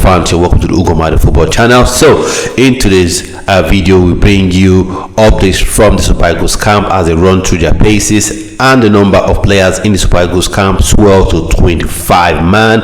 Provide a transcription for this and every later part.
fans, you're welcome to the Ugomari Football channel. So in today's video, we bring you updates from the Super Eagles camp as they run through their paces, and the number of players in the Super Eagles camp swell to 25 man,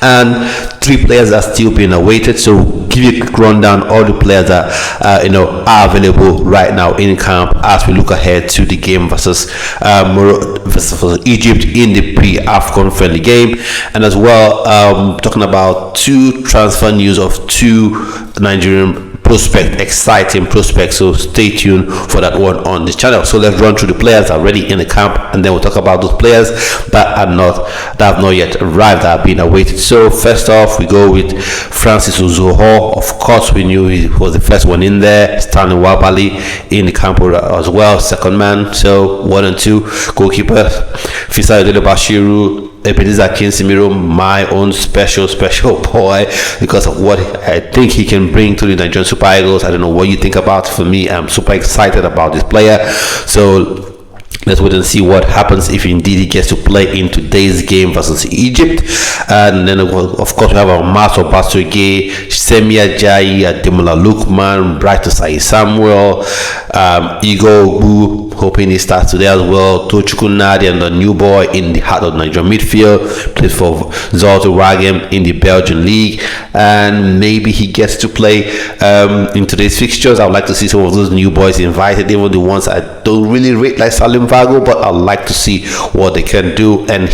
and 3 players are still being awaited. So give you a quick rundown all the players that are available right now in camp as we look ahead to the game versus Morocco versus Egypt in the pre-AFCON friendly game, and as well talking about 2 transfer news of 2 Nigerian exciting prospects, so stay tuned for that one on this channel. So let's run through the players that are already in the camp, and then we'll talk about those players that have not yet arrived, that have been awaited. So first off, we go with Francis Uzoho. Of course, we knew he was the first one in there. Stanley Wabali in the camp as well, second man. So 1 and 2 goalkeeper, Fisa Bashiru, Ebenezer Kinsimiro, my own special boy, because of what I think he can bring to the Nigerian Super Eagles. I don't know what you think about. For me, I'm super excited about this player. So let's wait and see what happens if indeed he gets to play in today's game versus Egypt. And then of course we have our Maso Basuge, Semia Jai, Ademola Lukman, Brighton Sai Samuel, Igor Bu, hoping he starts today as well. Tochukwu Nadi, and the new boy in the heart of Nigerian midfield, plays for Zulte Waregem in the Belgian league, and maybe he gets to play in today's fixtures. I would like to see some of those new boys invited, even the ones I don't really rate like Salim Vago, but I'd like to see what they can do. And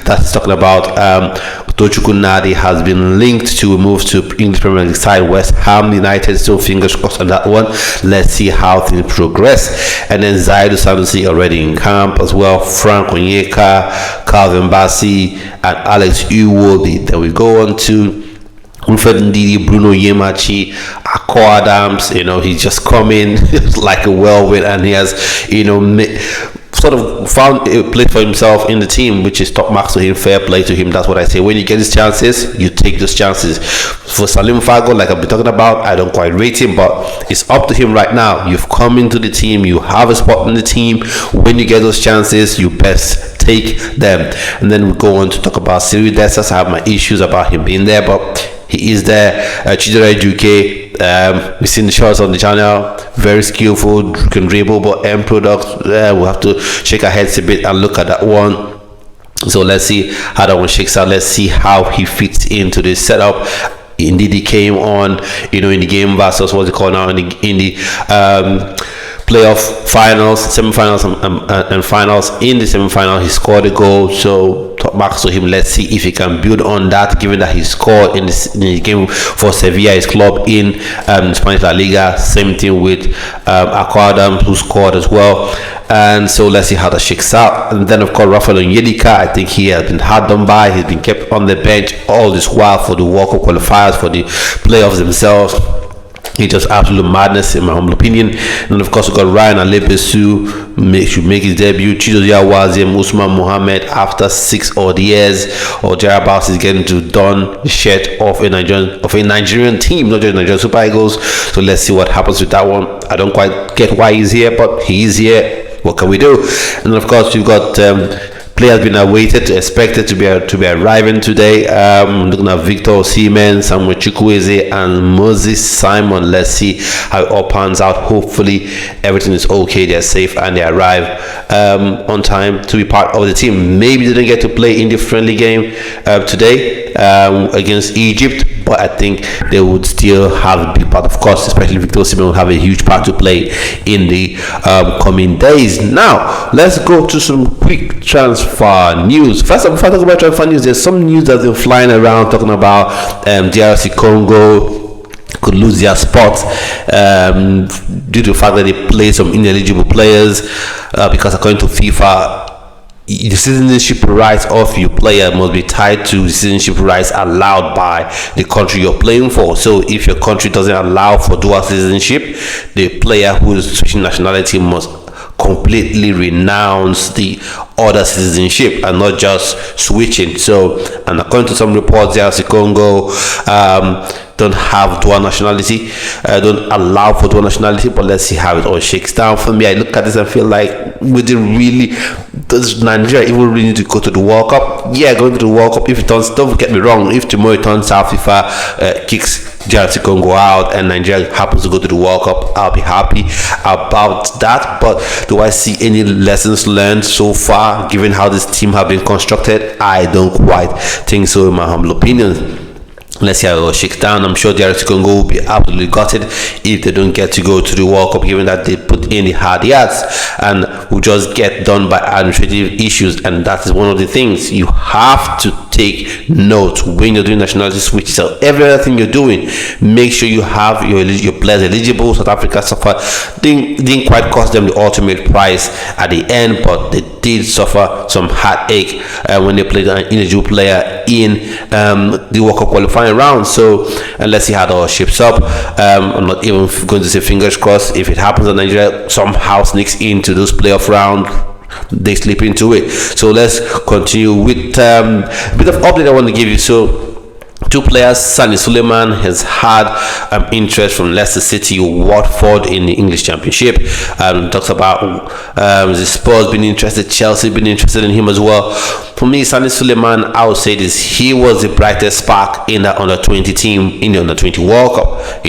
that's talking about Tochukwu Nadi, has been linked to move to English Premier League side West Ham United, so fingers crossed on that one. Let's see how things progress. And then Zaidu Sanusi already in camp as well, Frank Onyeka, Calvin Bassi, and Alex Iwobi. Then we go on to Wilfred Ndidi, Bruno Yemachi, Akko Adams. He's just coming like a whirlwind, and he has sort of found a place for himself in the team, which is top marks to him. Fair play to him. That's what I say. When you get these chances, you take those chances. For Salim Fago, like I've been talking about, I don't quite rate him, but it's up to him right now. You've come into the team, you have a spot in the team. When you get those chances, you best take them. And then we go on to talk about Siri Dessas. I have my issues about him being there, but he is there. Chidera Juke, we've seen the shots on the channel, very skillful, can dribble, but end product, we'll have to shake our heads a bit and look at that one. So let's see how that one shakes out. Let's see how he fits into this setup. Indeed, he came on, in the game versus what's it called now, in the playoff finals, semi-finals, and finals. In the semi-final, he scored a goal, so top marks to him. Let's see if he can build on that, given that he scored in the game for Sevilla, his club in Spanish La Liga. Same thing with Akko Adams, who scored as well. And so let's see how that shakes out. And then of course Rafael Onyedika, I think he has been hard done by. He's been kept on the bench all this while for the World Cup qualifiers, for the playoffs themselves. It's just absolute madness in my humble opinion. And of course we got Ryan Alebesu should make his debut. Chidozie Awaziem, Usman Mohammed, after 6 odd years, or Jarabas is getting to don the shirt of a Nigerian team, not just Nigerian Super Eagles. So let's see what happens with that one. I don't quite get why he's here, but he is here. What can we do? And then of course we've got players being awaited, expected to be arriving today. Looking at Victor Osimhen, Samuel Chukwueze, and Moses Simon. Let's see how it all pans out. Hopefully everything is okay, they're safe, and they arrive on time to be part of the team. Maybe they didn't get to play in the friendly game today against Egypt, but I think they would still have a big part, of course, especially Victor Osimhen will have a huge part to play in the coming days. Now let's go to some quick transfer news. First, before I talk about transfer news, there's some news that's been flying around talking about DRC Congo could lose their spot due to the fact that they play some ineligible players because according to FIFA, the citizenship rights of your player must be tied to the citizenship rights allowed by the country you're playing for. So if your country doesn't allow for dual citizenship, the player who is switching nationality must completely renounce the other citizenship and not just switching. So, and according to some reports, DRC Congo don't have dual nationality, don't allow for dual nationality. But let's see how it all shakes down. For me, I look at this and feel like, would it really, does Nigeria even really need to go to the World Cup? Yeah, going to the World Cup, if it turns, don't get me wrong, if tomorrow it turns out FIFA kicks DRC Congo out and Nigeria happens to go to the World Cup, I'll be happy about that. But do I see any lessons learned so far, given how this team have been constructed? I don't quite think so, in my humble opinion. Let's see how it all shakes down. I'm sure DRC Congo will be absolutely gutted if they don't get to go to the World Cup, given that they put in the hard yards and will just get done by administrative issues. And that is one of the things you have to take note when you're doing nationality switches. So every other thing you're doing, make sure you have your players eligible. South Africa suffered, didn't quite cost them the ultimate prize at the end, but they did suffer some heartache when they played an ineligible player in the World Cup qualifying round. So let's see how that all shapes up. I'm not even going to say fingers crossed. If it happens that Nigeria somehow sneaks into those playoff round, they slip into it. So let's continue with a bit of update I want to give you. So two players, Sani Suleiman has had interest from Leicester City, Watford in the English Championship. Talks about the Spurs being interested, Chelsea being interested in him as well. For me, Sani Suleiman, I would say this: he was the brightest spark in that under-20 team in the under-20 World Cup.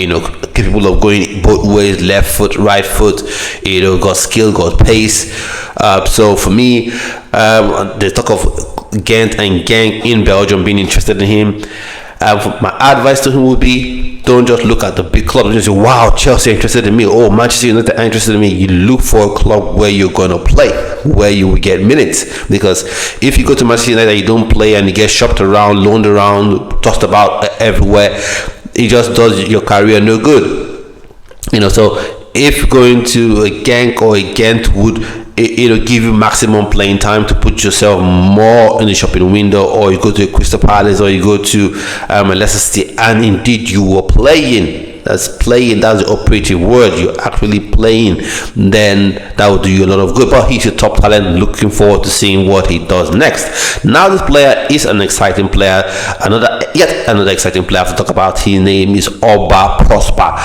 Capable of going both ways, left foot, right foot. Got skill, got pace. So for me, the talk of Ghent and Genk in Belgium being interested in him. My advice to him would be, don't just look at the big clubs and just say, wow, Chelsea are interested in me, oh, Manchester United are interested in me. You look for a club where you're going to play, where you will get minutes. Because if you go to Manchester United and you don't play and you get shopped around, loaned around, tossed about everywhere, it just does your career no good. So if going to a Genk or a Ghent would give you maximum playing time to put yourself more in the shopping window, or you go to a Crystal Palace, or you go to a Leicester City, and indeed you were playing. That's the operative word. You're actually playing. Then that will do you a lot of good. But he's a top talent. Looking forward to seeing what he does next. Now this player is an exciting player. Yet another exciting player I have to talk about. His name is Oba Prosper.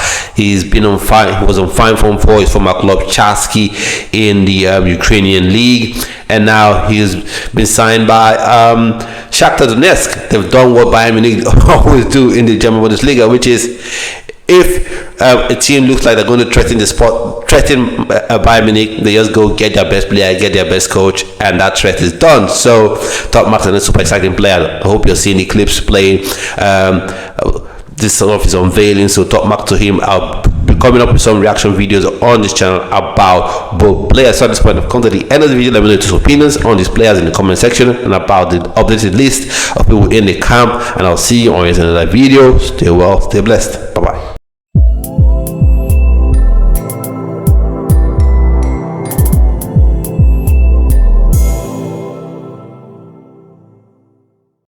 He's been on fine. He was on fine form for his former club Chaski in the Ukrainian league, and now he's been signed by Shakhtar Donetsk. They've done what Bayern Munich always do in the German Bundesliga, which is, if a team looks like they're going to threaten Bayern Munich, they just go get their best player, get their best coach, and that threat is done. So Top Max is a super exciting player. I hope you're seeing the clips playing. This sort of is unveiling, so Top Max to him. I'll be coming up with some reaction videos on this channel about both players. So at this point, I've come to the end of the video. Let me know your opinions on these players in the comment section and about the updated list of people in the camp. And I'll see you on another video. Stay well, stay blessed. Bye bye.